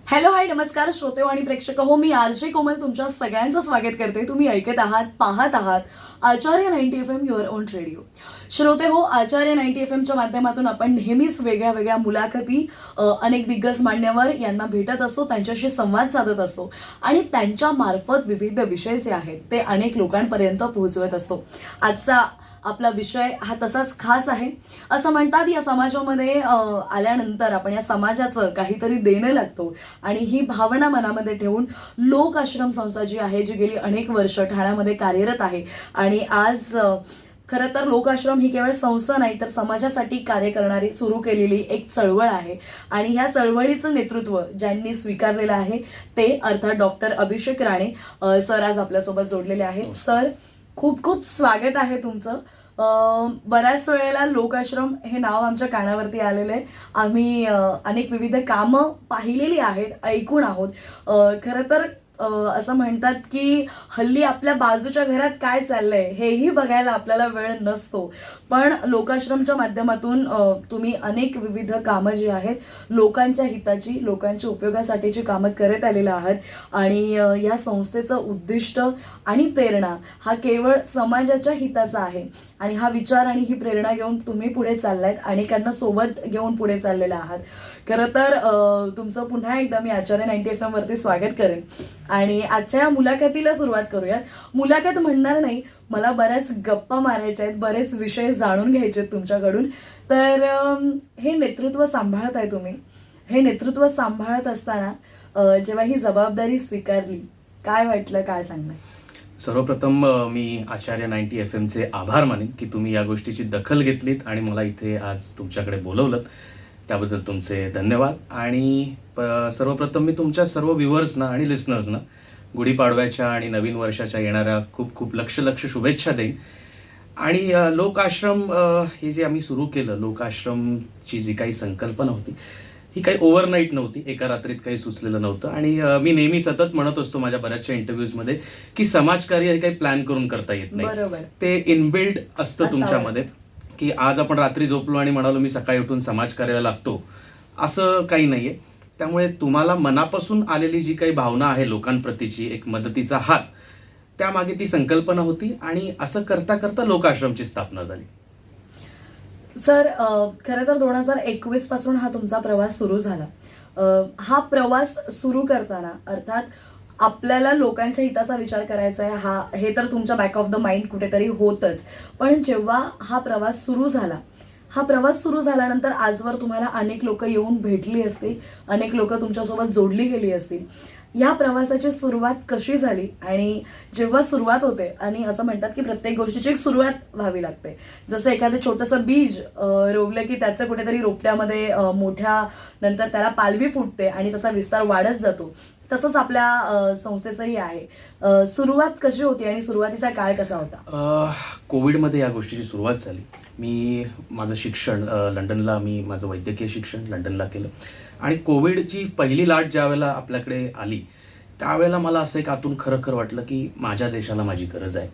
Hello hi नमस्कार श्रोते आणि प्रेक्षक हो, मी आरजे कोमल तुमच्या सगळ्यांचं स्वागत करते. तुम्ही ऐकत आहात, पाहत आहात आचार्य 90 FM युअर ओन रेडिओ. श्रोते हो, आचार्य 90 FMच्या माध्यमातून आपण नेहमीच वेगळ्या वेगळ्या मुलाखती अनेक दिग्गज मान्यवर यांना भेटत असतो, त्यांच्याशी संवाद साधत असतो आणि त्यांच्या मार्फत विविध विषय जे आहेत ते अनेक लोकांपर्यंत पोहोचवत असतो. आजचा आपला विषय हा तसाच खास आहे. असं म्हणतात या समाजामध्ये आल्यानंतर आपण या समाजाचं काहीतरी देणं लागतो आणि ही भावना मनामध्ये ठेवून लोक आश्रम संस्था जी आहे, जी गेली अनेक वर्ष ठाण्यामध्ये कार्यरत आहे आणि आज खरं तर लोक आश्रम ही केवळ संस्था नाही तर समाजासाठी कार्य करणारी सुरू केलेली एक चळवळ आहे आणि ह्या चळवळीचं नेतृत्व ज्यांनी स्वीकारलेलं आहे ते अर्थात डॉक्टर अभिषेक राणे सर आज आपल्यासोबत जोडलेले आहेत. सर, खूप खूप स्वागत आहे तुमचं. बऱ्याच वेळेला लोक आश्रम हे नाव आमच्या कानावरती आलेलं आहे. आम्ही अनेक विविध कामं पाहिलेली आहेत, ऐकून आहोत. खरं तर असं म्हणतात की हल्ली आपल्या बाजूच्या घरात काय चाललंय हेही बघायला आपल्याला वेळ नसतो, पण लोकाश्रमच्या माध्यमातून तुम्ही अनेक विविध कामं जी आहेत लोकांच्या हिताची, लोकांच्या उपयोगासाठीची कामं करत आलेला आहात आणि या संस्थेचं उद्दिष्ट आणि प्रेरणा हा केवळ समाजाच्या हिताचा आहे आणि हा विचार आणि ही प्रेरणा घेऊन तुम्ही पुढे चाललायत, अनेकांना सोबत घेऊन पुढे चाललेला आहात. खरं तर तुमचं पुन्हा एकदा मी आचार्य 90 FM वरती स्वागत करेन आणि आजच्या या मुलाखतीला सुरुवात करूयात. मुलाखत म्हणणार नाही, मला बऱ्याच गप्पा मारायच्या आहेत, बरेच विषय जाणून घ्यायचे आहेत तुमच्याकडून. तर हे नेतृत्व सांभाळताय तुम्ही, हे नेतृत्व सांभाळत असताना जेव्हा ही जबाबदारी स्वीकारली, काय वाटलं, काय सांगणार? सर्वप्रथम मी आचार्य 90 FMचे आभार मानेन की तुम्ही या गोष्टीची दखल घेतलीत आणि मला इथे आज तुमच्याकडे बोलवलं, त्याबद्दल तुमचे धन्यवाद. आणि सर्वप्रथम मी तुमच्या सर्व व्ह्युअर्सना आणि लिसनर्सना गुढीपाडव्याच्या आणि नवीन वर्षाच्या येणाऱ्या खूप खूप लक्ष शुभेच्छा देईन. आणि लोक आश्रम हे जे आम्ही सुरू केलं, लोक आश्रमची जी काही संकल्पना होती ही काही ओव्हरनाईट नव्हती, एका रात्रीत काही सुचलेलं नव्हतं. आणि मी नेहमी सतत म्हणत असतो माझ्या बऱ्याचशा इंटरव्ह्यूजमध्ये की समाजकार्य हे काही प्लॅन करून करता येत नाही, ते इनबिल्ड असतं तुमच्यामध्ये. की आज आपण रात्री झोपलो आणि म्हणालो मी सकाळी उठून समाजकार्याला लागतो, असं काही नाहीये. त्यामुळे तुम्हाला मनापासून आलेली जी काही भावना आहे लोकांप्रतीची, एक मदतीचा हात, त्यामागे ती संकल्पना होती आणि असं करता करता लोक आश्रमची स्थापना झाली. सर, खरं तर 2021 पासून हा तुमचा प्रवास सुरू झाला. हा प्रवास सुरू करताना अर्थात आपल्याला लोकांच्या हिताचा विचार करायचा आहे, हे तर तुमच्या बॅक ऑफ द माइंड कुठेतरी होतच. पण जेव्हा हा प्रवास सुरू झाला, हा प्रवास सुरू झाल्यानंतर आजवर तुम्हाला अनेक लोक येऊन भेटली असतील, अनेक लोक तुमच्यासोबत जोडली गेली असतील. या प्रवासाची सुरुवात कशी झाली आणि जेव्हा सुरुवात होते, आणि असं म्हणतात की प्रत्येक गोष्टीची एक सुरुवात व्हावी लागते, जसं एखादं छोटंसं बीज रोवलं की त्याचं कुठेतरी रोपट्यामध्ये मोठ्या नंतर त्याला पालवी फुटते आणि त्याचा विस्तार वाढत जातो, तसंच आपल्या संस्थेचंही आहे. सुरुवात कशी होती आणि सुरुवातीचा काळ कसा होता? कोविडमध्ये या गोष्टीची सुरुवात झाली. मी माझं शिक्षण लंडनला, मी माझं वैद्यकीय शिक्षण लंडनला केलं आणि कोविडची पहिली लाट ज्या वेळेला आपल्याकडे आली त्यावेळेला मला असं एक आतून खरं वाटलं की माझ्या देशाला माझी गरज आहे.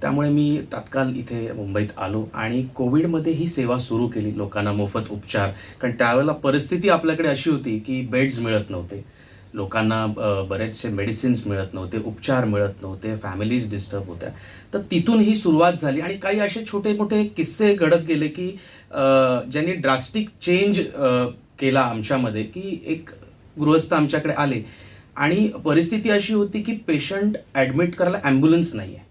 त्यामुळे मी तात्काळ इथे मुंबईत आलो आणि कोविडमध्ये ही सेवा सुरू केली, लोकांना मोफत उपचार. कारण त्यावेळेला परिस्थिती आपल्याकडे अशी होती की बेड्स मिळत नव्हते, लोकांना बरेचसे मेडिसिन्स मिळत नव्हते, उपचार मिळत नव्हते, फॅमिलीज डिस्टर्ब होत्या. तर तिथून ही सुरुवात झाली आणि काही असे छोटे मोठे किस्से घडत गेले की ज्यांनी ड्रास्टिक चेंज केला आमच्यामध्ये. की एक गृहस्थ आमच्याकडे आले आणि परिस्थिती अशी होती की पेशंट ॲडमिट करायला ॲम्ब्युलन्स नाही आहे.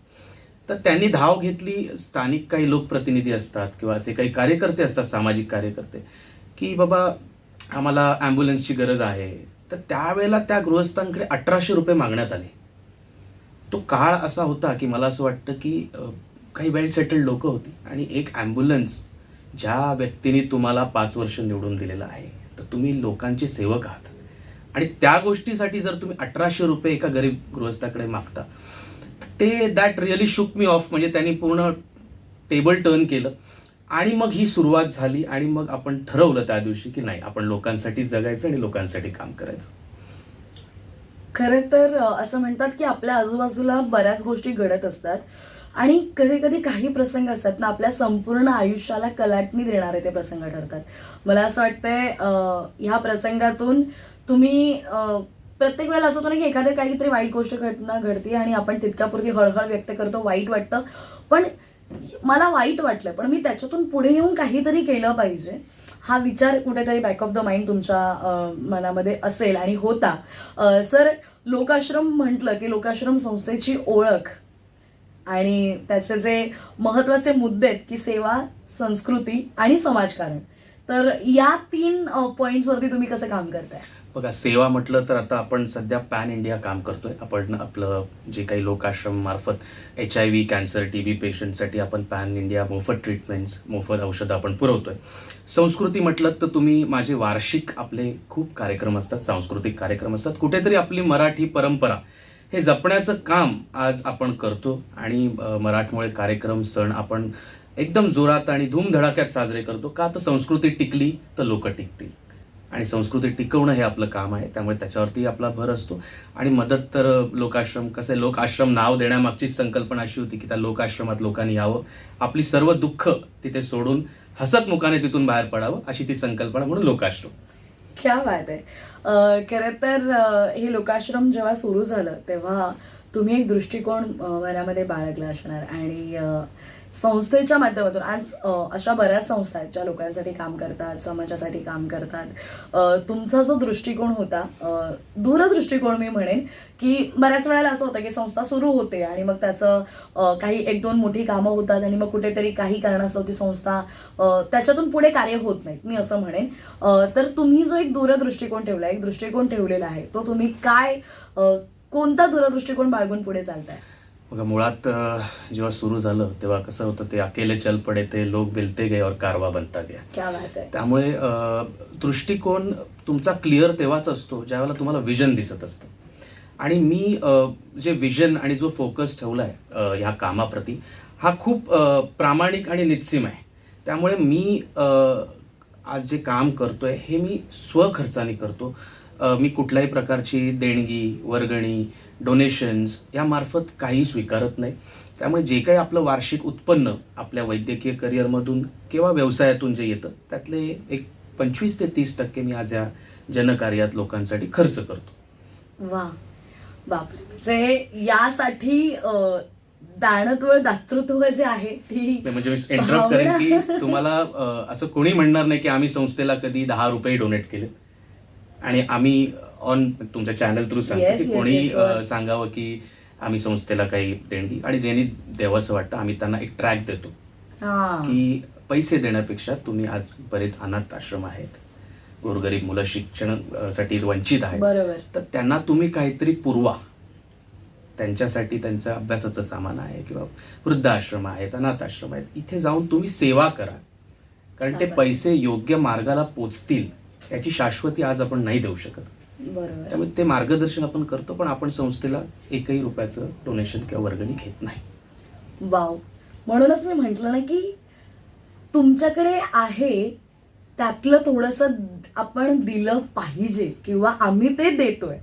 तर त्यांनी धाव घेतली, स्थानिक काही लोकप्रतिनिधी असतात किंवा असे काही कार्यकर्ते असतात, सामाजिक कार्यकर्ते, की बाबा आम्हाला ॲम्ब्युलन्सची गरज आहे. तर त्यावेळेला त्या गृहस्थांकडे 1800 रुपये मागण्यात आले. तो काळ असा होता की मला असं वाटतं की काही वेल सेटल्ड लोक होती आणि एक ॲम्ब्युलन्स, ज्या व्यक्तीने तुम्हाला 5 वर्ष निवडून दिलेलं आहे, तर तुम्ही लोकांचे सेवक आहात आणि त्या गोष्टीसाठी जर तुम्ही 1800 रुपये एका गरीब गृहस्थाकडे मागता, ते दॅट रिअली शुक मी ऑफ. म्हणजे त्यांनी पूर्ण टेबल टर्न केलं आणि मग ही सुरुवात झाली आणि मग आपण ठरवलं त्या दिवशी की नाही, आपण लोकांसाठी जगायचं आणि लोकांसाठी काम करायचं. खरं तर असं म्हणतात की आपल्या आजूबाजूला बऱ्याच गोष्टी घडत असतात आणि कधी कधी काही प्रसंग असतात ना, आपल्या संपूर्ण आयुष्याला कलाटणी देणारे ते प्रसंग ठरतात. मला असं वाटतंय ह्या प्रसंगातून तुम्ही प्रत्येक वेळेला असं होतं ना की एखाद्या काहीतरी वाईट गोष्ट घडते आणि आपण तितक्यापुरती हळहळ व्यक्त करतो, वाईट वाटतं, पण मला वाईट वाटलं पण मी त्याच्यातून पुढे येऊन काहीतरी केलं पाहिजे, हा विचार कुठेतरी बॅक ऑफ द माइंड तुमच्या मनामध्ये असेल आणि होता. सर, लोकाश्रम म्हटलं की लोकाश्रम संस्थेची ओळख आणि त्याचे जे महत्वाचे मुद्दे आहेत की सेवा, संस्कृती आणि समाजकारण, तर या 3 पॉइंट्सवरती तुम्ही कसं काम करताय? बघा, सेवा म्हटलं तर आता आपण सध्या पॅन इंडिया काम करतोय. आपण आपलं जे काही लोकाश्रम मार्फत HIV, कॅन्सर, TB पेशंटसाठी आपण पॅन इंडिया मोफत ट्रीटमेंट्स, मोफत औषधं आपण पुरवतोय. संस्कृती म्हटलं तर तुम्ही माझे वार्षिक आपले खूप कार्यक्रम असतात, सांस्कृतिक कार्यक्रम असतात. कुठेतरी आपली मराठी परंपरा हे जपण्याचं काम आज आपण करतो आणि मराठमोळे कार्यक्रम, सण आपण एकदम जोरात आणि धूमधडाक्यात साजरे करतो. का तर संस्कृती टिकली तर लोक टिकतील आणि संस्कृती टिकवणं हे आपलं काम आहे. त्यामुळे त्याच्यावरती आपला भर असतो. आणि मदत तर लोकाश्रम कसं आहे, लोकाश्रम नाव देण्यामागचीच संकल्पना अशी होती की त्या लोकाश्रमात लोकांनी यावं, आपली सर्व दुःख तिथे सोडून हसतमुखाने तिथून बाहेर पडावं, अशी ती संकल्पना, म्हणून लोकाश्रम. क्या बात आहे. खरं तर हे लोकाश्रम जेव्हा सुरू झालं तेव्हा तुम्ही एक दृष्टिकोन मनामध्ये बाळगला असणार आणि संस्थेच्या माध्यमातून आज अशा बऱ्याच संस्था आहेत ज्या लोकांसाठी काम करतात, समाजासाठी काम करतात. तुमचा जो दृष्टिकोन होता, दूरदृष्टिकोन मी म्हणेन, की बऱ्याच वेळेला असं होतं की संस्था सुरू होते आणि मग त्याचं काही 1-2 मोठी कामं होतात आणि मग कुठेतरी काही कारणास्तव ती संस्था त्याच्यातून पुढे कार्य होत नाहीत, मी असं म्हणेन. तर तुम्ही जो एक दूरदृष्टिकोन ठेवला, एक दृष्टिकोन ठेवलेला आहे, तो तुम्ही काय कोणता दूरदृष्टिकोन बाळगून पुढे चालताय? बघा, मुळात जेव्हा सुरू झालं तेव्हा कसं होतं, ते अकेले चल पडे ते लोक मिलते गए और कारवा बनता गया. क्या बात आहे. त्यामुळे दृष्टिकोन तुमचा क्लिअर तेव्हाच असतो ज्यावेळेला तुम्हाला विजन दिसत असतं. आणि मी जे विजन आणि जो फोकस ठेवलाय ह्या कामाप्रती, हा खूप प्रामाणिक आणि निस्सीम आहे. त्यामुळे मी आज जे काम करतोय हे मी स्वखर्चाने करतो. मी कुठल्याही प्रकारची देणगी, वर्गणी, डोनेशन्स यामार्फत काही स्वीकारत नाही. त्यामुळे जे काही आपलं वार्षिक उत्पन्न आपल्या वैद्यकीय करिअरमधून किंवा व्यवसायातून जे येतं त्यातले एक 25 ते 30% मी आज या जनकार्यात लोकांसाठी खर्च करतो. वा, बापरे. म्हणजे यासाठी दानत्व, दातृत्व जे आहे ती, म्हणजे मी इंटरप्ट करेन की तुम्हाला असं कोणी म्हणणार नाही की आम्ही संस्थेला कधी 10 रुपये डोनेट केले आणि आम्ही ऑन तुमच्या चॅनल थ्रू सांगतो की कोणी सांगावं की आम्ही संस्थेला काही देणगी, आणि ज्यांनी देवाचं वाटतं आम्ही त्यांना एक ट्रॅक देतो की पैसे देण्यापेक्षा तुम्ही, आज बरेच अनाथ आश्रम आहेत, गोरगरीब मुलं शिक्षणासाठी वंचित आहेत, तर त्यांना तुम्ही काहीतरी पुरवा. त्यांच्यासाठी त्यांचं अभ्यासाचं सामान आहे किंवा वृद्धाश्रम आहेत, अनाथ आश्रम आहेत, इथे जाऊन तुम्ही सेवा करा. कारण ते पैसे योग्य मार्गाला पोचतील याची शाश्वती आज आपण नाही देऊ शकत. त्यामुळे ते मार्गदर्शन आपण करतो, पण आपण संस्थेला 1ही रुपयाचं डोनेशन किंवा वर्गणी घेत नाही. वाव. म्हणूनच मी म्हटलं ना की तुमच्याकडे आहे त्यातलं थोडंसं आपण दिलं पाहिजे किंवा आम्ही ते देतोय.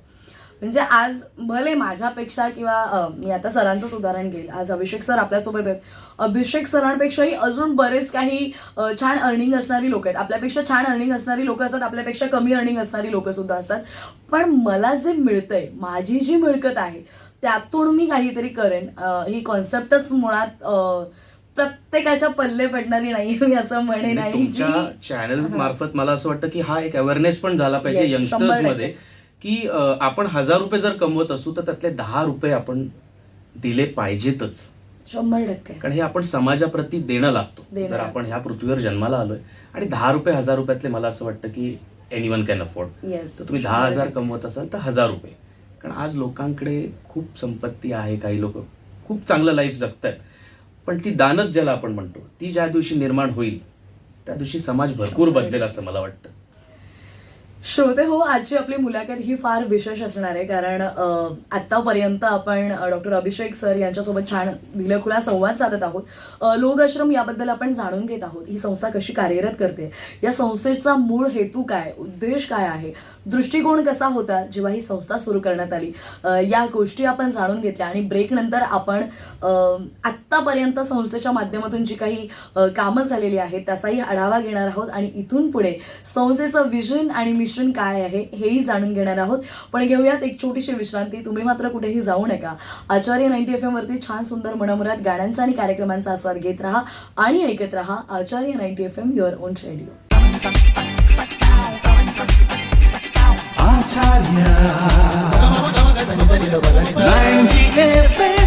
म्हणजे आज भले माझ्यापेक्षा किंवा मी आता सरांचंच उदाहरण घेईल, आज अभिषेक सर आपल्यासोबत आहेत. अभिषेक सरांपेक्षाही अजून बरेच काही छान अर्निंग असणारी लोक आहेत, आपल्यापेक्षा छान अर्निंग असणारी लोक असतात, आपल्यापेक्षा कमी अर्निंग असणारी लोक सुद्धा असतात. पण मला जे मिळतंय, माझी जी मिळकत आहे त्यातून मी काहीतरी करेन, ही कॉन्सेप्टच मुळात प्रत्येकाच्या पल्ले पडणारी नाही, मी असं म्हणेन. आणि तुमच्या चॅनल मार्फत मला असं वाटतं की हा एक अवेअरनेस पण झाला पाहिजे यंगस्टर्स मध्ये की आपण 1000 रुपये जर कमवत असू तर त्यातले 10 रुपये आपण दिले पाहिजेतच. 100%. कारण हे आपण समाजाप्रती देणं लागतो. जर आपण ह्या पृथ्वीवर जन्माला आलोय आणि 10 रुपये 1000 रुपयातले मला असं वाटतं की एनीवन कॅन अफोर्ड. तर तुम्ही 10,000 कमवत असाल तर 1000 रुपये. कारण आज लोकांकडे खूप संपत्ती आहे, काही लोक खूप चांगलं लाईफ जगतायत, पण ती दानत ज्याला आपण म्हणतो ती ज्या दिवशी निर्माण होईल त्या दिवशी समाज भरपूर बदलेल असं मला वाटतं. श्रोते हो, आजची आपली मुलाखत ही फार विशेष असणार आहे कारण आत्तापर्यंत आपण डॉक्टर अभिषेक सर यांच्यासोबत छान दिलखुला संवाद साधत आहोत. लोक आश्रम याबद्दल आपण जाणून घेत आहोत. ही संस्था कशी कार्यरत करते, या संस्थेचा मूळ हेतू काय, उद्देश काय आहे, दृष्टिकोन कसा होता जेव्हा ही संस्था सुरू करण्यात आली, या गोष्टी आपण जाणून घेतल्या. आणि ब्रेक नंतर आपण आत्तापर्यंत संस्थेच्या माध्यमातून जी काही कामं झालेली आहेत त्याचाही आढावा घेणार आहोत आणि इथून पुढे संस्थेचं विजन आणि मिशन काय आहे हेही जाणून घेणार आहोत. पण घेऊयात एक छोटीशी विश्रांती. तुम्ही मात्र कुठेही जाऊ नका. आचार्य 90 FM वरती छान सुंदर मनमुराद गाण्यांचा आणि कार्यक्रमांचा आस्वाद घेत राहा आणि ऐकत राहा Acharya 90 FM your own radio. Acharya 90 FM.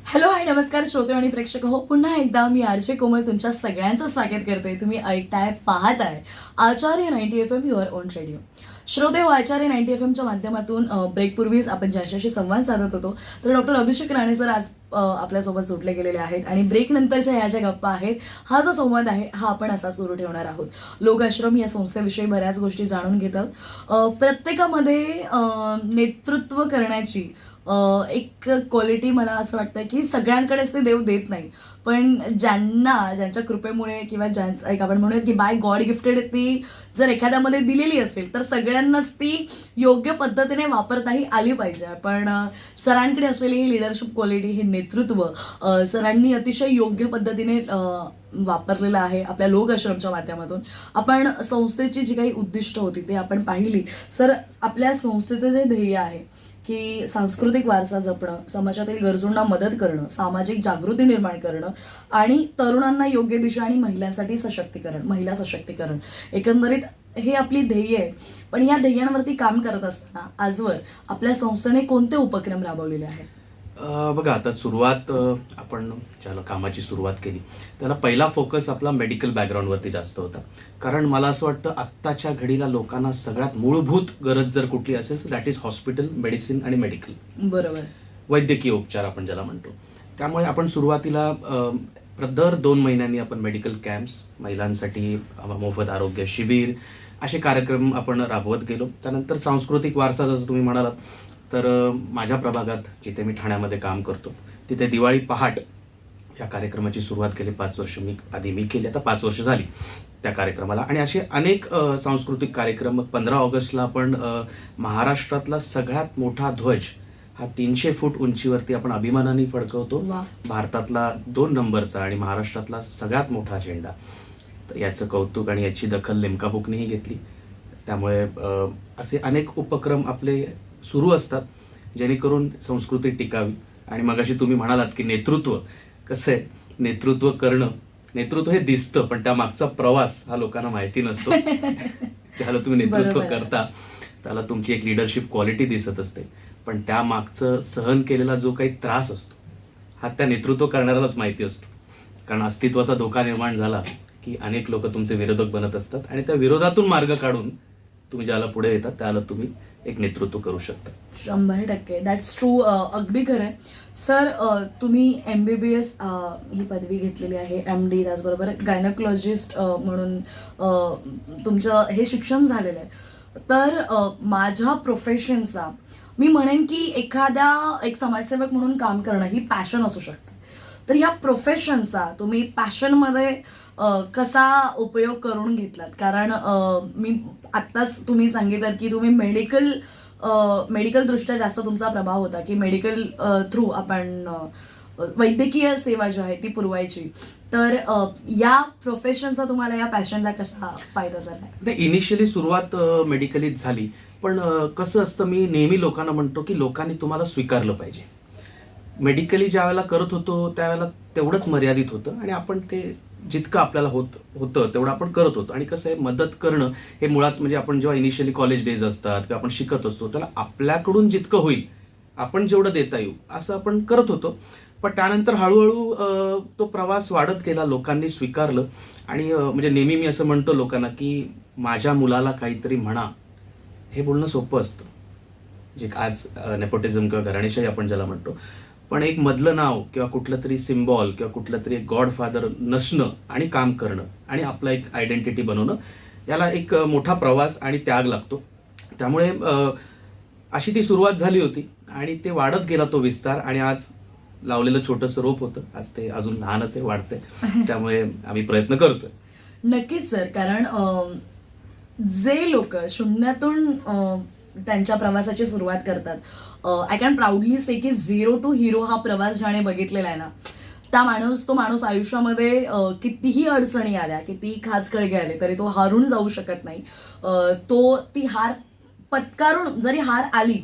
Hello, hi, नमस्कार श्रोते आणि प्रेक्षक हो, पुन्हा एकदा मी आरजे कोमल तुमच्या सगळ्यांचं स्वागत करते. तुम्ही ऐकताय, पाहताय आचार्य 90 FM युअर ओन रेडिओ. श्रोते हो, आचार्य 90 FMच्या माध्यमातून ब्रेकपूर्वीच आपण ज्यांच्याशी संवाद साधत होतो तर डॉक्टर अभिषेक राणे सर आज आपल्यासोबत जोडले गेलेले आहेत आणि ब्रेक नंतरच्या ह्या ज्या गप्पा आहेत, हा जो संवाद आहे हा आपण असा सुरू ठेवणार आहोत. लोक आश्रम या संस्थेविषयी बऱ्याच गोष्टी जाणून घेतात. प्रत्येकामध्ये नेतृत्व करण्याची एक क्वालिटी मला असं वाटतं की सगळ्यांकडेच ते देव देत नाही, पण ज्यांच्या कृपेमुळे किंवा ज्यांचं एक आपण म्हणूयात की बाय गॉड गिफ्टेड ती जर एखाद्यामध्ये दिलेली असेल तर सगळ्यांनाच ती योग्य पद्धतीने वापरताही आली पाहिजे. पण सरांकडे असलेली ही लिडरशिप क्वालिटी, हे नेतृत्व सरांनी अतिशय योग्य पद्धतीने वापरलेलं आहे आपल्या लोक आश्रमच्या माध्यमातून. आपण संस्थेची जी काही उद्दिष्ट होती ते आपण पाहिली. सर, आपल्या संस्थेचं जे ध्येय आहे की सांस्कृतिक वारसा जपणं, समाजातील गरजूंना मदत करणं, सामाजिक जागृती निर्माण करणं आणि तरुणांना योग्य दिशा आणि महिलांसाठी सशक्तीकरण, महिला सशक्तीकरण, एकंदरीत हे आपली ध्येय आहे. पण या ध्येयांवरती काम करत असताना आजवर आपल्या संस्थेने कोणते उपक्रम राबवलेले आहेत? बघा, आता सुरुवात आपण ज्याला कामाची सुरुवात केली त्याला पहिला फोकस आपला मेडिकल बॅकग्राऊंडवरती जास्त होता. कारण मला असं वाटतं आत्ताच्या घडीला लोकांना सगळ्यात मूलभूत गरज जर कुठली असेल तर दॅट इज हॉस्पिटल, मेडिसिन आणि मेडिकल. बरोबर. वैद्यकीय उपचार आपण ज्याला म्हणतो. त्यामुळे आपण सुरुवातीला दर 2 महिन्यांनी आपण मेडिकल कॅम्प्स, महिलांसाठी मोफत आरोग्य शिबिर असे कार्यक्रम आपण राबवत गेलो. त्यानंतर सांस्कृतिक वारसा जसं तुम्ही म्हणालात तर माझ्या प्रभागात जिथे मी ठाण्यामध्ये काम करतो तिथे दिवाळी पहाट या कार्यक्रमाची सुरुवात केली. 5 वर्ष मी केली, आता 5 वर्ष झाली त्या कार्यक्रमाला. आणि असे अनेक सांस्कृतिक कार्यक्रम. 15 ऑगस्टला आपण महाराष्ट्रातला सगळ्यात मोठा ध्वज हा 300 फूट उंचीवरती आपण अभिमानाने फडकवतो. भारतातला 2 नंबरचा आणि महाराष्ट्रातला सगळ्यात मोठा झेंडा. तर याचं कौतुक आणि याची दखल लिम्का बुकनेही घेतली. त्यामुळे असे अनेक उपक्रम आपले सुरू असतात जेणेकरून संस्कृती टिकावी. आणि मगाशी तुम्ही म्हणालात की नेतृत्व कसं आहे, नेतृत्व करणं, नेतृत्व हे दिसतं पण त्या मागचा प्रवास हा लोकांना माहिती नसतो. ज्याला तुम्ही नेतृत्व करता त्याला तुमची एक लिडरशिप क्वालिटी दिसत असते, पण त्या मागचं सहन केलेला जो काही त्रास असतो हा त्या नेतृत्व करणाऱ्यालाच माहिती असतो. कारण अस्तित्वाचा धोका निर्माण झाला की अनेक लोक तुमचे विरोधक बनत असतात आणि त्या विरोधातून मार्ग काढून तुम्ही ज्याला पुढे येतात त्याला तुम्ही एक नेतृत्व करू शकता. 100% दॅट्स ट्रू. अगदी खरं आहे सर. तुम्ही MBBS ही पदवी घेतलेली आहे, MD, त्याचबरोबर गायनोकॉलॉजिस्ट म्हणून तुमचं हे शिक्षण झालेलं आहे. तर माझ्या प्रोफेशनचा मी म्हणेन की एक समाजसेवक म्हणून काम करणं ही पॅशन असू शकते. तर या प्रोफेशनचा तुम्ही पॅशनमध्ये कसा उपयोग करून घेतलात? कारण मी आत्ताच तुम्ही सांगितलं की तुम्ही मेडिकल दृष्ट्या जास्त तुमचा प्रभाव होता की मेडिकल थ्रू आपण वैद्यकीय सेवा जी आहे ती पुरवायची. तर या प्रोफेशनचा तुम्हाला या पॅशनला कसा फायदा झाला? नाही, इनिशियली सुरुवात मेडिकलीच झाली. पण कसं असतं, मी नेहमी लोकांना म्हणतो की लोकांनी तुम्हाला स्वीकारलं पाहिजे. मेडिकली ज्या वेळेला करत होतो त्यावेळेला तेवढंच मर्यादित होतं आणि आपण ते जितकं आपल्याला होतं तेवढं आपण करत होतो. आणि कसं आहे, मदत करणं हे मुळात म्हणजे आपण जेव्हा इनिशियली कॉलेज डेज असतात किंवा आपण शिकत असतो त्याला आपल्याकडून जितकं होईल आपण जेवढं देता येऊ असं आपण करत होतो. पण त्यानंतर हळूहळू तो प्रवास वाढत गेला, लोकांनी स्वीकारलं. आणि म्हणजे नेहमी मी असं म्हणतो लोकांना की माझ्या मुलाला काहीतरी म्हणा, हे बोलणं सोपं असतं. जे आज नेपोटिझम किंवा घराणेशाही आपण ज्याला म्हणतो, पण एक मधलं नाव किंवा कुठलं तरी सिम्बॉल किंवा कुठलं तरी एक गॉडफादर नसणं आणि काम करणं आणि आपला एक आयडेंटिटी बनवणं, याला एक मोठा प्रवास आणि त्याग लागतो. त्यामुळे अशी ती सुरुवात झाली होती आणि ते वाढत गेला तो विस्तार, आणि आज लावलेलं छोटंसं रोप होतं, आज ते अजून लहानच आहे, वाढतंय. त्यामुळे आम्ही प्रयत्न करतोय. नक्कीच सर, कारण जे लोक शून्यातून त्यांच्या प्रवासाची सुरुवात करतात, आय कॅन प्राऊडली से की 0 to hero हा प्रवास ज्याने बघितलेला आहे ना, तो माणूस आयुष्यामध्ये कितीही अडचणी आल्या, कितीही खाचखळगे आले तरी तो हारून जाऊ शकत नाही. ती हार पत्कारून, जरी हार आली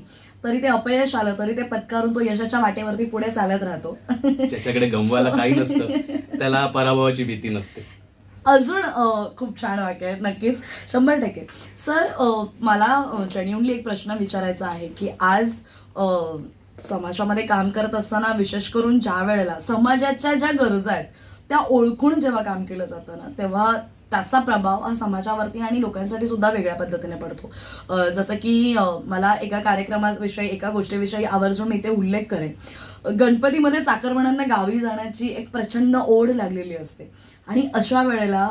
तरी ते अपयश आलं तरी ते पत्कारून तो यशाच्या वाटेवरती पुढे चालत राहतो. ज्याच्याकडे गमवायला काही नसतं त्याला पराभवाची भीती नसते. अजून खूप छान वाक्य आहे. नक्कीच, 100%. सर, मला जेन्युइनली एक प्रश्न विचारायचा आहे की आज समाजामध्ये काम करत असताना, विशेष करून ज्या वेळेला समाजाच्या ज्या गरजा आहेत त्या ओळखून जेव्हा काम केलं जातं ना, तेव्हा त्याचा प्रभाव हा समाजावरती आणि लोकांसाठी सुद्धा वेगळ्या पद्धतीने पडतो. जसं की मला एका कार्यक्रमाविषयी, एका गोष्टीविषयी आवर्जून मी इथे उल्लेख करेन. गणपतीमध्ये चाकरमान्यांना गावी जाण्याची एक प्रचंड ओढ लागलेली असते, आणि अशा वेळेला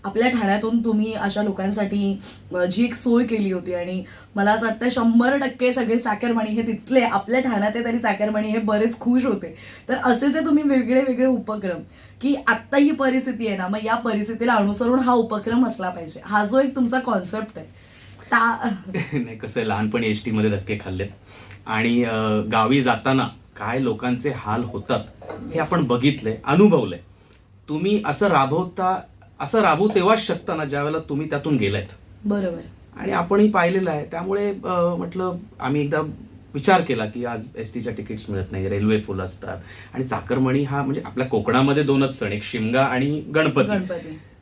आपल्या ठाण्यातून तुम्ही अशा लोकांसाठी जी एक सोय केली होती, आणि मला असं वाटतं 100% सगळे चाकरमानी हे तिथले आपल्या ठाण्यात तरी चाकरमानी हे बरेच खुश होते. तर असे जे तुम्ही वेगळे वेगळे उपक्रम, की आत्ता ही परिस्थिती आहे ना, मग या परिस्थितीला अनुसरून हा उपक्रम असला पाहिजे, हा जो एक तुमचा कॉन्सेप्ट आहे नाही, कसं आहे, लहानपणी एसटी मध्ये धक्के खाल्लेत आणि गावी जाताना काय लोकांचे हाल होतात हे आपण बघितलंय, अनुभवलंय. तुम्ही असं राबवू तेव्हाच शकता ना ज्या वेळेला तुम्ही त्यातून गेलायत. बरोबर. आणि आपणही पाहिलेलं आहे. त्यामुळे म्हटलं, आम्ही एकदा विचार केला की आज एसटीच्या तिकीट्स मिळत नाही, रेल्वे फुल असतात, आणि चाकरमणी हा म्हणजे आपल्या कोकणामध्ये 2च सण, एक शिमगा आणि गणपती.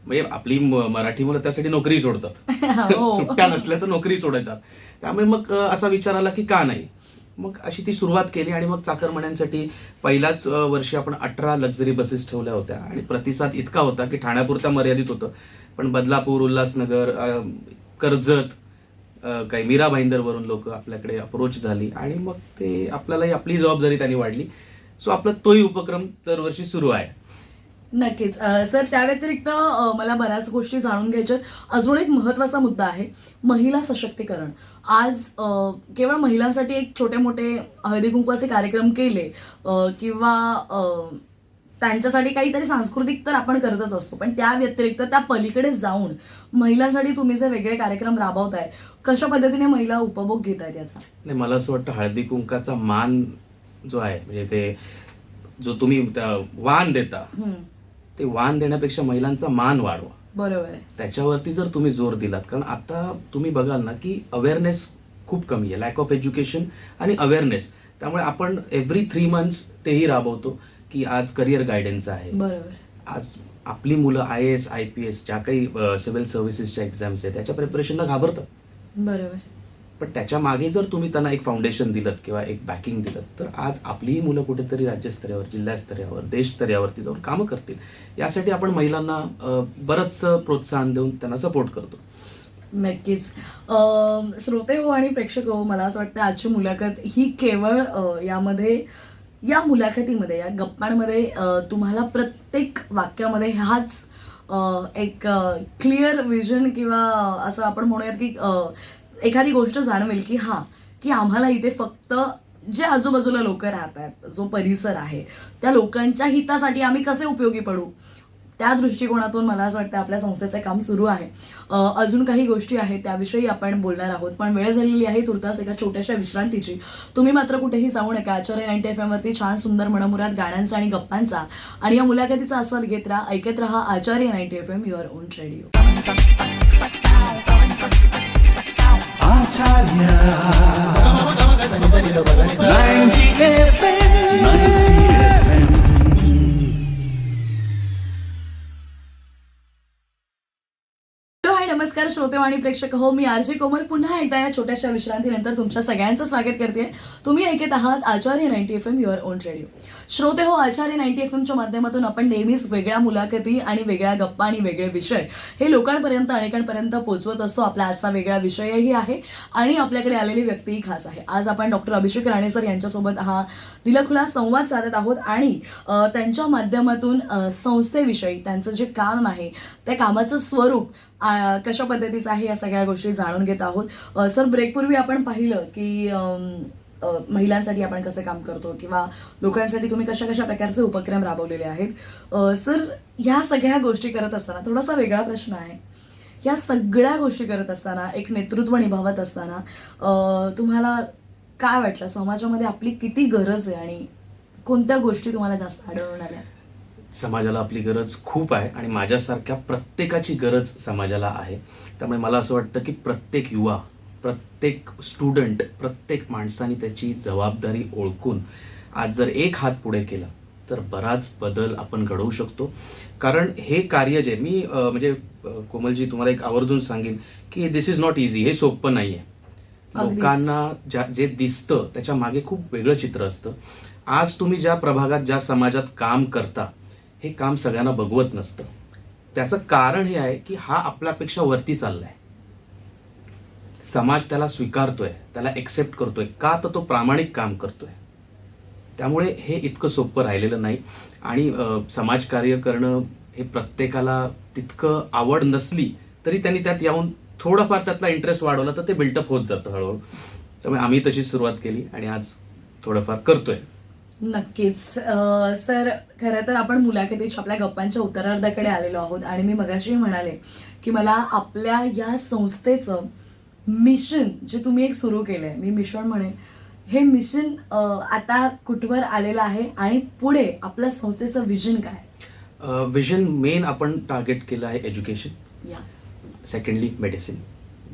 म्हणजे आपली मराठी मुलं त्यासाठी नोकरी सोडतात. सुट्ट्या नसल्या तर नोकरी सोडतात. त्यामुळे मग असा विचार आला की का नाही. मग अशी ती सुरुवात केली, आणि मग चाकरमान्यांसाठी पहिल्याच वर्षी आपण 18 लक्झरी बसेस ठेवल्या होत्या, आणि प्रतिसाद इतका होता की ठाण्यापुरता मर्यादित होतं, पण बदलापूर, उल्हासनगर, कर्जत, काही मीरा भाईंदरवरून लोक आपल्याकडे अप्रोच झाली, आणि मग ते आपल्यालाही आपली जबाबदारी त्यांनी वाढली. सो आपला तोही उपक्रम दरवर्षी सुरू आहे. नक्कीच. सर, त्या व्यतिरिक्त मला बऱ्याच गोष्टी जाणून घ्यायच्यात. अजून एक महत्त्वाचा मुद्दा आहे, महिला सशक्तीकरण. आज केवळ महिलांसाठी एक छोटे मोठे हळदी कुंकवाचे कार्यक्रम केले किंवा त्यांच्यासाठी काहीतरी सांस्कृतिक तर आपण करतच असतो, पण त्या व्यतिरिक्त त्या पलीकडे जाऊन महिलांसाठी तुम्ही जे वेगळे कार्यक्रम राबवताय, कशा पद्धतीने महिला उपभोग घेत आहेत याचा? नाही, मला असं वाटतं हळदी कुंकाचा मान जो आहे, म्हणजे ते जो तुम्ही वाण देता, ते वाण देण्यापेक्षा महिलांचा मान वाढवा. बरोबर आहे. त्याच्यावरती जर तुम्ही जोर दिलात, कारण आता तुम्ही बघाल ना की अवेअरनेस खूप कमी आहे, लॅक ऑफ एज्युकेशन आणि अवेअरनेस. त्यामुळे आपण एव्हरी 3 months तेही राबवतो की आज करिअर गायडन्स आहे. बरोबर. आज आपली मुलं IAS, IPS ज्या काही सिव्हिल सर्व्हिसेसच्या एक्झाम्स आहेत त्याच्या प्रिपरेशनला घाबरतात. बरोबर. पण त्याच्या मागे जर तुम्ही त्यांना एक फाउंडेशन दिलं किंवा एक बॅकिंग दिलं, तर आज आपलीही मुलं कुठेतरी राज्यस्तरावर, जिल्हास्तरावर, देशस्तरावरती जाऊन कामं करतील. यासाठी आपण महिलांना बरंचसं प्रोत्साहन देऊन त्यांना सपोर्ट करतो. नक्कीच. श्रोते हो आणि प्रेक्षक हो, मला असं वाटतं आजची मुलाखत ही केवळ या मुलाखतीमध्ये, या गप्पांमध्ये तुम्हाला प्रत्येक वाक्यामध्ये हाच एक क्लिअर विजन, किंवा असं आपण म्हणूयात की एखादी गोष्ट जाणवेल की की आम्हाला इथे फक्त जे आजूबाजूला लोक राहतात, जो परिसर आहे, त्या लोकांच्या हितासाठी आम्ही कसे उपयोगी पडू, त्या दृष्टिकोनातून मला असं वाटतं आपल्या संस्थेचं काम सुरू आहे. अजून काही गोष्टी आहेत त्याविषयी आपण बोलणार आहोत, पण वेळ झालेली आहे तुर्तास एका छोट्याशा विश्रांतीची. तुम्ही मात्र कुठेही जाऊ नका. आचार्य 90 FM वरती छान सुंदर मनमुराद गाण्यांचा आणि गप्पांचा आणि या मुलाखतीचा आस्वाद घेत राहा, ऐकत राहा Acharya 90 FM, your own radio. Acharya 90 FM 90 FM. नमस्कार श्रोते आणि प्रेक्षक हो, मी आरजे कोमल पुन्हा एकदा या छोट्याशा विश्रांतीनंतर तुमच्या सगळ्यांचं स्वागत करते. तुम्ही ऐकत आहात आचार्य 90 FM युअर ओन रेडिओ. श्रोते हो, आचार्य 90 FMच्या माध्यमातून आपण नेहमीच वेगळ्या मुलाखती आणि वेगळ्या गप्पा आणि वेगळे विषय हे लोकांपर्यंत अनेकांपर्यंत पोहोचवत असतो. आपला आजचा वेगळा विषयही आहे आणि आपल्याकडे आलेली व्यक्तीही खास आहे. आज आपण डॉक्टर अभिषेक राणे सर यांच्यासोबत हा दिलखुलास संवाद साधत आहोत आणि त्यांच्या माध्यमातून संस्थेविषयी त्यांचं जे काम आहे त्या कामाचं स्वरूप कशा पद्धतीचं आहे या सगळ्या गोष्टी जाणून घेत आहोत. सर, ब्रेकपूर्वी आपण पाहिलं की महिलांसाठी आपण कसं काम करतो किंवा लोकांसाठी तुम्ही कशा कशा प्रकारचे उपक्रम राबवलेले आहेत. सर, ह्या सगळ्या गोष्टी करत असताना थोडासा वेगळा प्रश्न आहे. या सगळ्या गोष्टी करत असताना, एक नेतृत्व निभावत असताना तुम्हाला काय वाटलं, समाजामध्ये आपली किती गरज आहे आणि कोणत्या गोष्टी तुम्हाला जास्त आढळून आल्या? समाजाला आपली गरज खूप आहे आणि माझ्यासारख्या प्रत्येकाची गरज समाजाला आहे. त्यामुळे मला असं वाटतं की प्रत्येक युवा, प्रत्येक स्टुडंट, प्रत्येक माणसाने त्याची जबाबदारी ओळखून आज जर एक हात पुढे केला तर बराच बदल आपण घडवू शकतो. कारण हे कार्य जे मी कोमलजी तुम्हाला एक आवर्जून सांगेन की दिस इज नॉट इझी. हे सोपं नाही आहे. लोकांना जे दिसतं त्याच्या मागे खूप वेगळं चित्र असतं. आज तुम्ही ज्या प्रभागात, ज्या समाजात काम करता, हे काम सगळ्यांना बघवत नसतं. त्याचं कारण हे आहे की हा आपल्यापेक्षा वरती चाललाय. समाज त्याला स्वीकारतोय, त्याला एक्सेप्ट करतोय. का? तर तो प्रामाणिक काम करतोय. त्यामुळे हे इतकं सोपं राहिलेलं नाही. आणि समाजकार्य करणं हे प्रत्येकाला तितकं आवड नसली तरी त्यांनी त्यात येऊन थोडंफार त्यातला इंटरेस्ट वाढवला तर ते बिल्टअप होत जातं हळूहळू. त्यामुळे आम्ही तशी सुरुवात केली आणि आज थोडंफार करतोय. नक्कीच. सर, खरं तर आपण मुलाखतीच्या आपल्या गप्पांच्या उत्तरार्धाकडे आलेलो आहोत आणि मी मगाशी म्हणाले की मला आपल्या या संस्थेचं मिशन जे तुम्ही एक सुरू केलंय, मी मिशन म्हणेन, हे मिशन आता कुठवर आलेलं आहे आणि पुढे आपल्या संस्थेचं विजन काय? विजन मेन आपण टार्गेट केलं आहे एज्युकेशन, या सेकंडली मेडिसिन.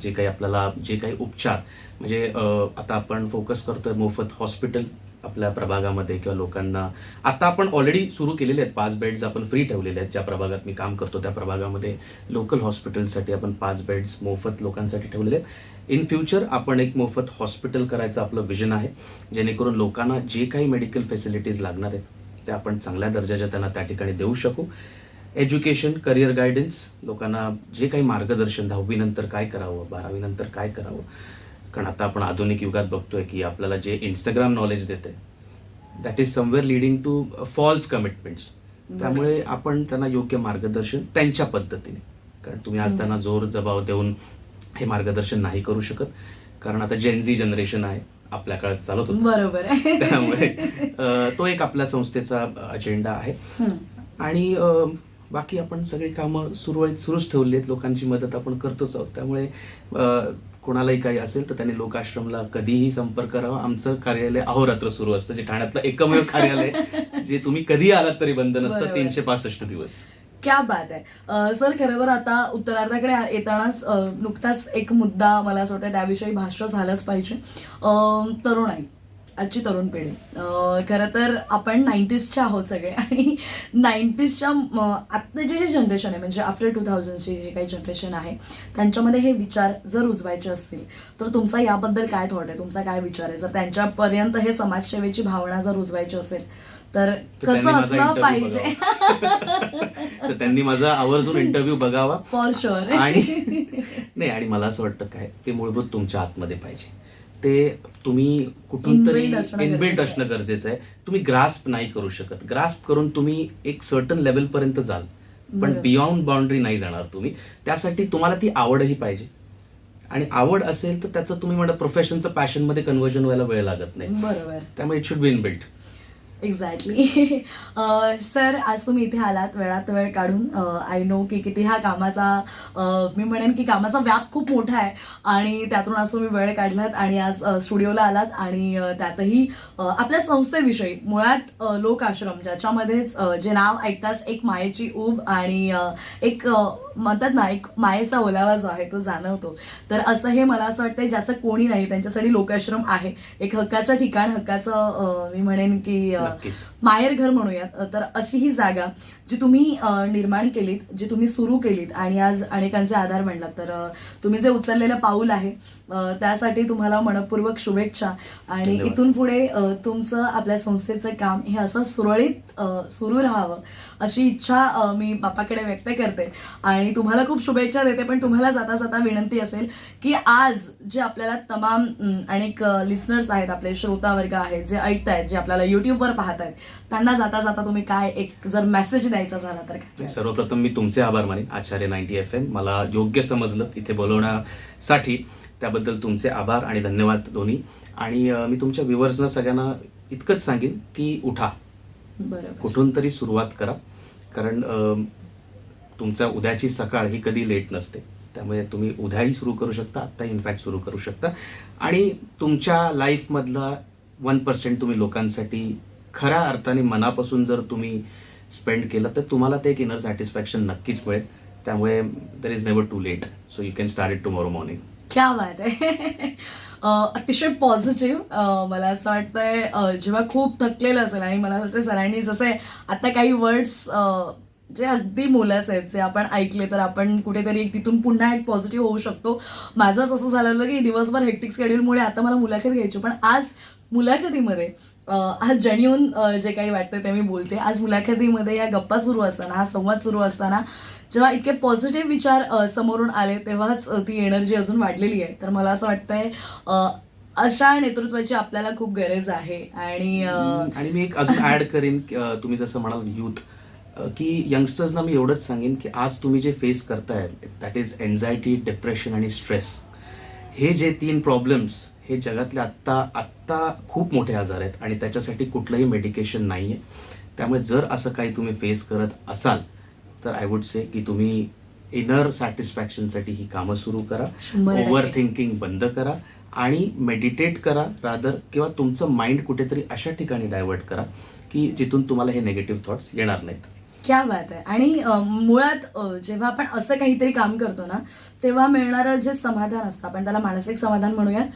जे काही उपचार म्हणजे आता आपण फोकस करतोय मोफत हॉस्पिटल आपल्या प्रभागामध्ये किंवा लोकांना. आता आपण ऑलरेडी सुरू केलेले आहेत. 5 बेड्स आपण फ्री ठेवलेले आहेत. ज्या प्रभागात मी काम करतो त्या प्रभागामध्ये लोकल हॉस्पिटलसाठी आपण 5 बेड्स मोफत लोकांसाठी ठेवलेले आहेत. इन फ्युचर आपण एक मोफत हॉस्पिटल करायचं आपलं विजन आहे, जेणेकरून लोकांना जे काही मेडिकल फॅसिलिटीज लागणार आहेत त्या आपण चांगल्या दर्जाच्या त्यांना त्या ठिकाणी देऊ शकू. एज्युकेशन, करिअर गायडन्स, लोकांना जे काही मार्गदर्शन, 10वी नंतर काय करावं, 12वी नंतर काय करावं. कारण आता आपण आधुनिक युगात बघतोय की आपल्याला जे इंस्टाग्राम नॉलेज देते that is somewhere leading to false commitments. त्यामुळे आपण त्यांना योग्य मार्गदर्शन त्यांच्या पद्धतीने, कारण तुम्ही आज त्यांना जोर जबाब देऊन हे मार्गदर्शन नाही करू शकत. कारण आता जेनझी जनरेशन आहे, आपल्या काळात चालत होतं. बरोबर आहे. त्यामुळे तो एक आपल्या संस्थेचा अजेंडा आहे. आणि बाकी आपण सगळी कामं सुरूच ठेवली आहेत. लोकांची मदत आपण करतोच आहोत. त्यामुळे कोणालाही काही असेल तर त्यांनी लोकाश्रमला कधीही संपर्क करावा. आमचं कार्यालय अहोरात्र सुरू असतं, जे ठाण्यातलं एकमेव कार्यालय जे तुम्ही कधी आलात तरी बंद नसतं, 365 दिवस. क्या बात आहे. सर, खरं तर आता उत्तरार्धाकडे येतानाच नुकताच एक मुद्दा मला असं वाटतं त्याविषयी भाष्य झालंच पाहिजे. तरुणाई, आजची तरुण पिढी. खरं तर आपण 90sच्या आहोत सगळे आणि 90sच्या आत्ताची जी जनरेशन आहे म्हणजे आफ्टर 2000ची जी काही जनरेशन आहे त्यांच्यामध्ये हे विचार जर रुजवायचे असतील तर तुमचा याबद्दल काय थॉट आहे, तुमचा काय विचार आहे? जर त्यांच्यापर्यंत हे समाजसेवेची भावना जर रुजवायची असेल तर कसं असलं पाहिजे? तर त्यांनी माझा आवर्जून इंटरव्ह्यू बघावा फॉर शुअर. आणि मला असं वाटतं काय ते मूलभूत तुमच्या आतमध्ये पाहिजे. ते तुम्ही कुठून तरी इनबिल्ट असणं गरजेचं आहे. तुम्ही ग्रास्प नाही करू शकत. ग्रास्प करून तुम्ही एक सर्टन लेवल पर्यंत जाल, पण बियॉन्ड बाउंड्री नाही जाणार तुम्ही. त्यासाठी तुम्हाला ती आवडही पाहिजे आणि आवड असेल तर त्याचं तुम्ही म्हणा प्रोफेशनचं पॅशनमध्ये कन्व्हर्जन व्हायला वेळ लागत नाही. बरोबर. त्यामुळे it should be inbuilt. Exactly. Sir, आज तुम्ही इथे आलात वेळात वेळ काढून. आय नो की किती हा कामाचा मी म्हणेन की कामाचा व्याप खूप मोठा आहे आणि त्यातून आज तुम्ही वेळ काढलात आणि आज स्टुडिओला आलात आणि त्यातही आपल्या संस्थेविषयी, मुळात लोक आश्रम ज्याच्यामध्येच जे नाव ऐकताच एक मायेची ऊब आणि एक म्हणतात ना एक मायेचा ओलावा जो आहे तो जाणवतो. तर असं हे मला असं वाटतं ज्याचं कोणी नाही त्यांच्यासाठी लोकाश्रम आहे. एक हक्काचं ठिकाण, हक्काचं मी म्हणेन की नक्कीच. माहेरघर म्हणूयात, तर अशी ही जागा जी तुम्ही निर्माण केलीत, जी तुम्ही सुरू केलीत आणि आज अनेकांचे आधार बनलात. तर तुम्ही जे उचललेलं पाऊल आहे त्यासाठी तुम्हाला मनपूर्वक शुभेच्छा. आणि धन्यवाद. इथून पुढे तुमचं आपल्या संस्थेचं काम हे असं सुरळीत सुरू राहावं अशी इच्छा मी बापाकडे व्यक्त करते आणि तुम्हाला खूप शुभेच्छा देते. पण तुम्हाला जाता जाता विनंती असेल की आज जे आपल्याला तमाम अनेक लिसनर्स आहेत, आपले श्रोता वर्ग आहेत, जे ऐकतायत, जे आपल्याला युट्यूबवर पाहत आहेत, त्यांना जाता जाता तुम्ही काय एक जर मेसेज द्यायचा झाला तर काय? सर्वप्रथम मी तुमचे आभार मानेन आचार्य 90 FM मला योग्य समजलं इथे बोलवण्यासाठी. त्याबद्दल तुमचे आभार आणि धन्यवाद दोन्ही. आणि मी तुमच्या व्ह्युअर्सना सगळ्यांना इतकंच सांगेन की उठा, बरोबर. कुठून तरी सुरुवात करा. कारण तुमच्या उद्याची सकाळ ही कधी लेट नसते. त्यामुळे तुम्ही उद्याही सुरू करू शकता, आत्ताही इनफॅक्ट सुरू करू शकता. आणि तुमच्या लाईफमधला 1% तुम्ही लोकांसाठी खऱ्या अर्थाने मनापासून जर तुम्ही स्पेंड केलं तर तुम्हाला ते एक इनर सॅटिस्फॅक्शन नक्कीच मिळेल. त्यामुळे there is never too late, so you can start it tomorrow morning. क्या बात आहे. अतिशय पॉझिटिव्ह. मला असं वाटतंय जेव्हा खूप थकलेलं असेल आणि मला वाटतं सरांनी जसे आता काही वर्ड्स जे अगदी मोलाचे आहेत, जे आपण ऐकले, तर आपण कुठेतरी तिथून पुन्हा एक पॉझिटिव्ह होऊ शकतो. माझंच असं झालेलं की दिवसभर हेक्टिक शेड्यूलमुळे आता मला मुलाखत घ्यायची, पण आज मुलाखतीमध्ये आज जेन्युन जे काही वाटतं ते मी बोलते. आज मुलाखतीमध्ये या गप्पा सुरू असताना, हा संवाद सुरू असताना जेव्हा इतके पॉझिटिव्ह विचार समोरून आले तेव्हाच ती एनर्जी अजून वाढलेली आहे. तर मला असं वाटतंय अशा नेतृत्वाची आपल्याला खूप गरज आहे. आणि मी एक अजून ऍड करीन, तुम्ही जसं म्हणाल युथ, की यंगस्टर्सना मी एवढंच सांगेन की आज तुम्ही जे फेस करताय दॅट इज एन्झायटी, डिप्रेशन आणि स्ट्रेस. हे जे 3 प्रॉब्लेम्स हे जगातले आत्ता खूप मोठे आजार आहेत आणि त्याच्यासाठी कुठलंही मेडिकेशन नाही आहे. त्यामुळे जर असं काही तुम्ही फेस करत असाल तर आय वुड से की तुम्ही इनर सॅटिस्फॅक्शनसाठी ही कामं सुरू करा. 100% ओव्हर थिंकिंग बंद करा आणि मेडिटेट करा रादर, किंवा तुमचं माइंड कुठेतरी अशा ठिकाणी डायव्हर्ट करा की जिथून तुम्हाला हे निगेटिव्ह थॉट्स येणार नाहीत. क्या बात आहे. आणि मुळात जेव्हा आपण असं काहीतरी काम करतो ना, तेव्हा मिळणारं जे समाधान असतं, आपण त्याला मानसिक समाधान म्हणूयात,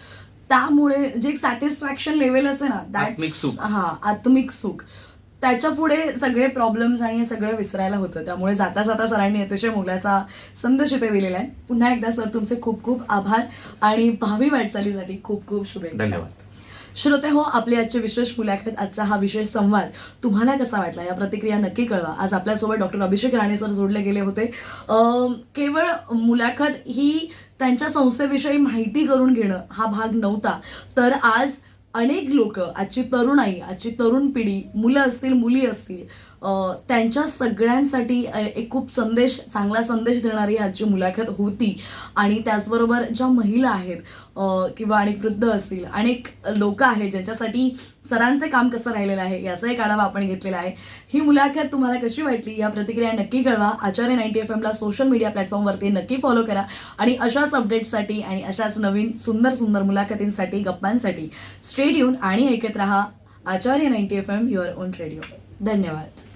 त्यामुळे जे एक सॅटिस्फॅक्शन लेवल असते ना, आत्मिक सुख. आत्मिक सुख, त्याच्या पुढे सगळे प्रॉब्लेम्स आणि हे सगळं विसरायला होतं. त्यामुळे जाता जाता सरांनी अतिशय मोलाचा संदेश इथे दिलेला आहे. पुन्हा एकदा सर तुमचे खूप खूप आभार आणि भावी वाटचालीसाठी खूप खूप शुभेच्छा. धन्यवाद. श्रोते हो, आपली आजची विशेष मुलाखत, आजचा हा विशेष संवाद तुम्हाला कसा वाटला या प्रतिक्रिया नक्की कळवा. आज आपल्यासोबत डॉक्टर अभिषेक राणे सर जोडले गेले होते. केवळ मुलाखत ही त्यांच्या संस्थेविषयी माहिती करून घेणं हा भाग नव्हता, तर आज अनेक लोक, आजची तरुणाई, आजची तरुण पिढी, मुलं असतील, मुली असतील, त्यांच्या सगळ्यांसाठी एक खूप चांगला संदेश देणारी आजची मुलाखत होती. आणि त्याचबरोबर ज्या महिला आहेत किंवा अनेक वृद्ध असतील, अनेक लोक आहेत ज्यांच्यासाठी सरांचे काम कसं राहिलेलं आहे याचा एक आढावा आपण घेतलेला आहे. ही मुलाखत तुम्हाला कशी वाटली या प्रतिक्रिया नक्की कळवा. आचार्य 90 FM ला सोशल मीडिया प्लॅटफॉर्मवरती नक्की फॉलो करा आणि अशाच अपडेट्ससाठी आणि अशाच नवीन सुंदर सुंदर मुलाखतींसाठी, गप्पांसाठी स्टे ट्यून आणि ऐकत रहा आचार्य 90 FM युअर ओन रेडिओ. धन्यवाद.